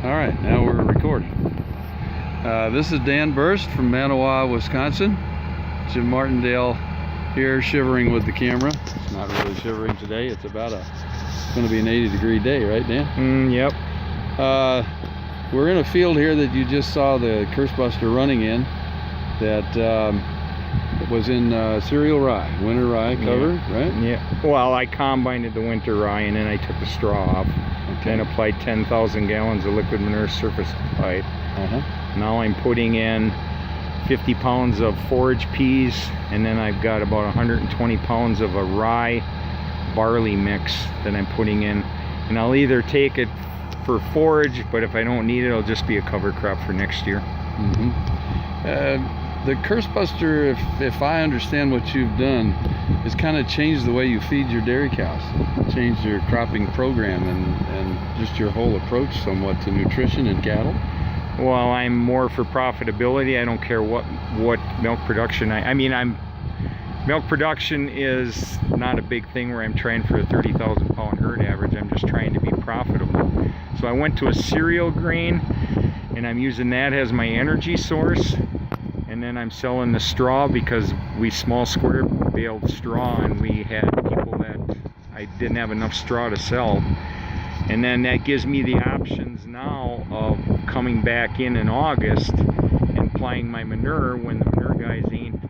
All right, now we're recording. This is Dan Boerst from Manawa, Wisconsin. Jim Martindale here, shivering with the camera. It's not really shivering today. It's going to be an 80-degree day, right, Dan? Yep. We're in a field here that you just saw the CurseBuster running in. That was in cereal rye, winter rye cover, right? Yeah. Well, I combined the winter rye and then I took the straw off. Okay. Then applied 10,000 gallons of liquid manure surface applied. Now I'm putting in 50 pounds of forage peas, and then I've got about 120 pounds of a rye barley mix that I'm putting in. And I'll either take it for forage, but if I don't need it, it'll just be a cover crop for next year. The CurseBuster, if I understand what you've done, is kind of changed the way you feed your dairy cows, changed your cropping program and just your whole approach somewhat to nutrition in cattle. Well, I'm more for profitability. I don't care what milk production milk production is not a big thing where I'm trying for a 30,000 pound herd average. I'm just trying to be profitable. So I went to a cereal grain and I'm using that as my energy source. And then I'm selling the straw because we small square baled straw and we had people that I didn't have enough straw to sell. And then that gives me the options now of coming back in August and applying my manure when the manure guys ain't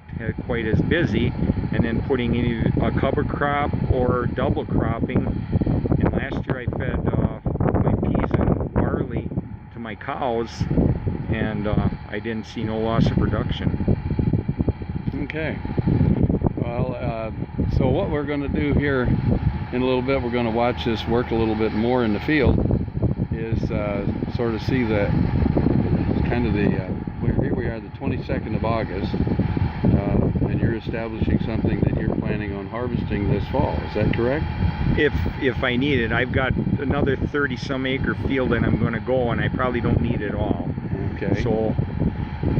quite as busy, and then putting in a cover crop or double cropping. And last year I fed my peas and barley to my cows, and I didn't see no loss of production. Okay. Well, so what we're going to do here in a little bit, we're going to watch this work a little bit more in the field, is sort of see the kind of the here we are, the 22nd of August, and you're establishing something that you're planning on harvesting this fall. Is that correct? If I need it. I've got another 30 some acre field and I'm going to go, and I probably don't need it all. Okay. So,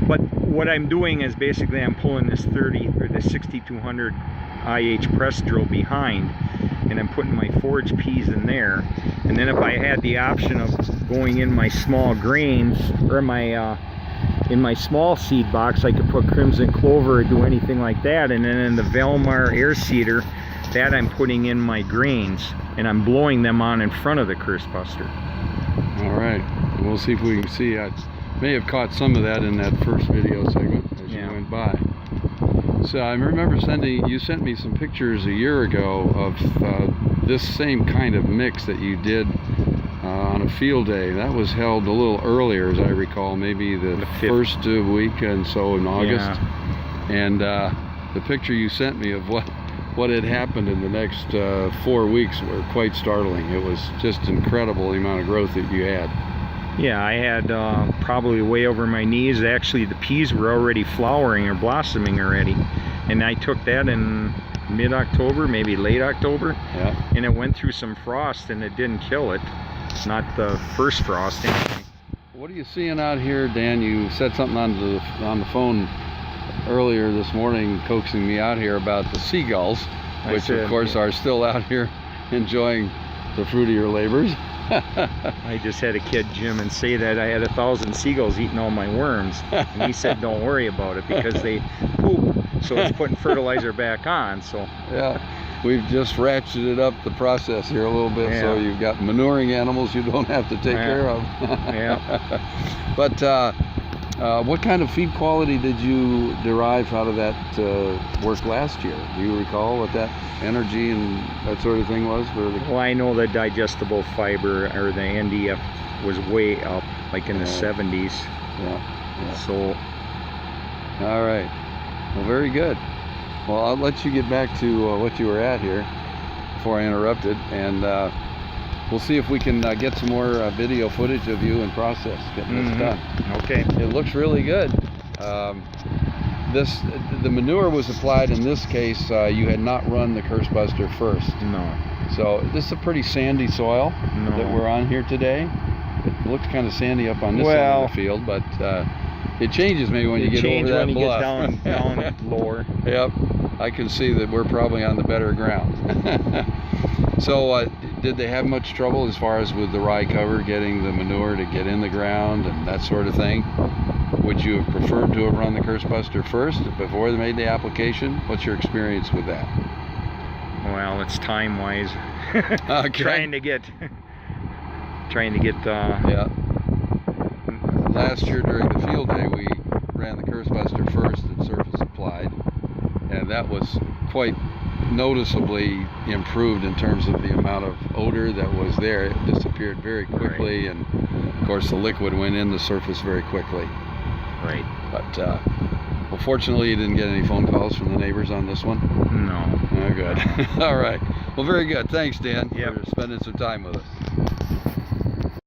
but what I'm doing is basically I'm pulling this 6200 IH press drill behind, and I'm putting my forage peas in there. And then if I had the option of going in my small grains or my in my small seed box, I could put crimson clover or do anything like that. And then in the Velmar air seeder, that I'm putting in my grains and I'm blowing them on in front of the CurseBuster. All right, we'll see if we can see. I may have caught some of that in that first video segment as you went by. So I remember you sent me some pictures a year ago of this same kind of mix that you did on a field day. That was held a little earlier, as I recall, maybe the first week and so in August. Yeah. And the picture you sent me of what had happened in the next 4 weeks were quite startling. It was just incredible the amount of growth that you had. Yeah, I had probably way over my knees. Actually, the peas were already flowering or blossoming already. And I took that in mid-October, maybe late October. Yeah. And it went through some frost and it didn't kill it. Not the first frost anyway. What are you seeing out here, Dan? You said something on the phone earlier this morning, coaxing me out here about the seagulls, which of course are still out here enjoying the fruit of your labors. I just had a kid, Jim, and say that I had 1,000 seagulls eating all my worms, and he said don't worry about it because they poop, so it's putting fertilizer back on. So yeah, we've just ratcheted up the process here a little bit. So you've got manuring animals you don't have to take care of. But what kind of feed quality did you derive out of that work last year? Do you recall what that energy and that sort of thing was? Well, I know the digestible fiber, or the NDF, was way up, like in the 70s. Yeah. So. All right. Well, very good. Well, I'll let you get back to what you were at here before I interrupted, and we'll see if we can get some more video footage of you in process getting this done. Okay. It looks really good. The manure was applied in this case. You had not run the CurseBuster first. No. So this is a pretty sandy soil that we're on here today. It looks kind of sandy up on this side of the field, but it changes maybe when you get over that bluff. down lower. Yep. I can see that we're probably on the better ground. So did they have much trouble as far as with the rye cover, getting the manure to get in the ground and that sort of thing? Would you have preferred to have run the CurseBuster first before they made the application? What's your experience with that? Well, it's time-wise. Okay. Trying to get. Yeah. Last year during the field day, we ran the CurseBuster first and surface applied, and that was quite noticeably improved in terms of the amount of odor that was there. It disappeared very quickly, and of course the liquid went in the surface very quickly. Right. But well, fortunately you didn't get any phone calls from the neighbors on this one? No. Oh, good. All right. Well, very good. Thanks, Dan, Yep. for spending some time with us.